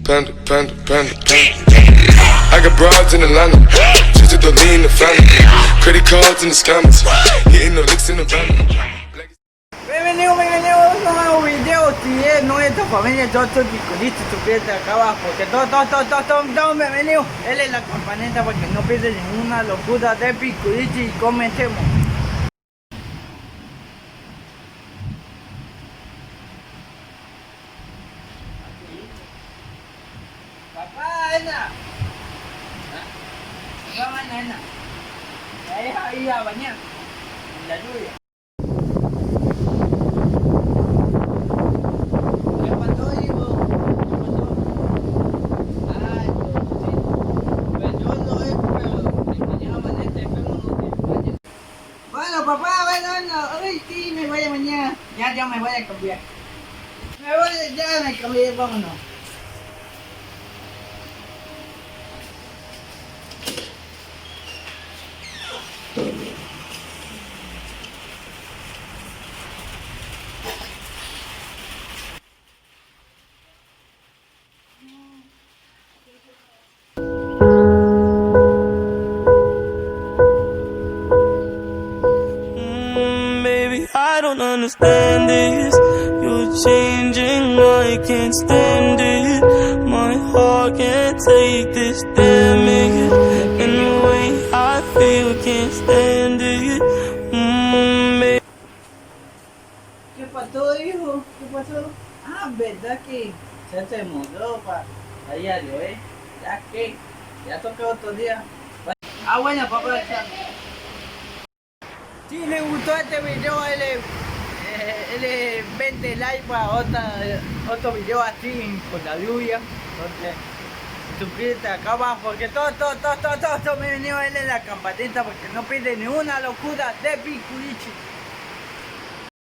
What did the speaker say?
panda, panda, panda, panda. I got broads in Atlanta, just to the lean, the family. Credit cards and the scammers, hitting the licks in the van. Bienvenido a un nuevo video. Si es nuestra familia, todos picolitos, suscríbete acá abajo. Que todos bienvenidos. Él es la campanita para que no pierdas ninguna locura de picolitos y comencemos. Papá, Ana. Papá, Ana. La deja ir a bañar en la lluvia. Bueno, papá, hoy sí me voy a bañar. Ya me voy a cambiar. Ya me cambié, vámonos. Baby, I don't understand this. You're changing, I can't stand it. My heart can't take this damage. And the way I feel, can't stand it. Baby. ¿Qué pasó, hijo? ¿Qué pasó? Ah, verdad que se te mudó para diario, ¿eh? Ya que, ya toca otro día. Ah, bueno, papá. Si le gustó este video, le 20 likes para otro video así con la lluvia. Entonces, suscríbete acá abajo, que todo me venido a la campanita porque no pide ni una locura de Piculichi.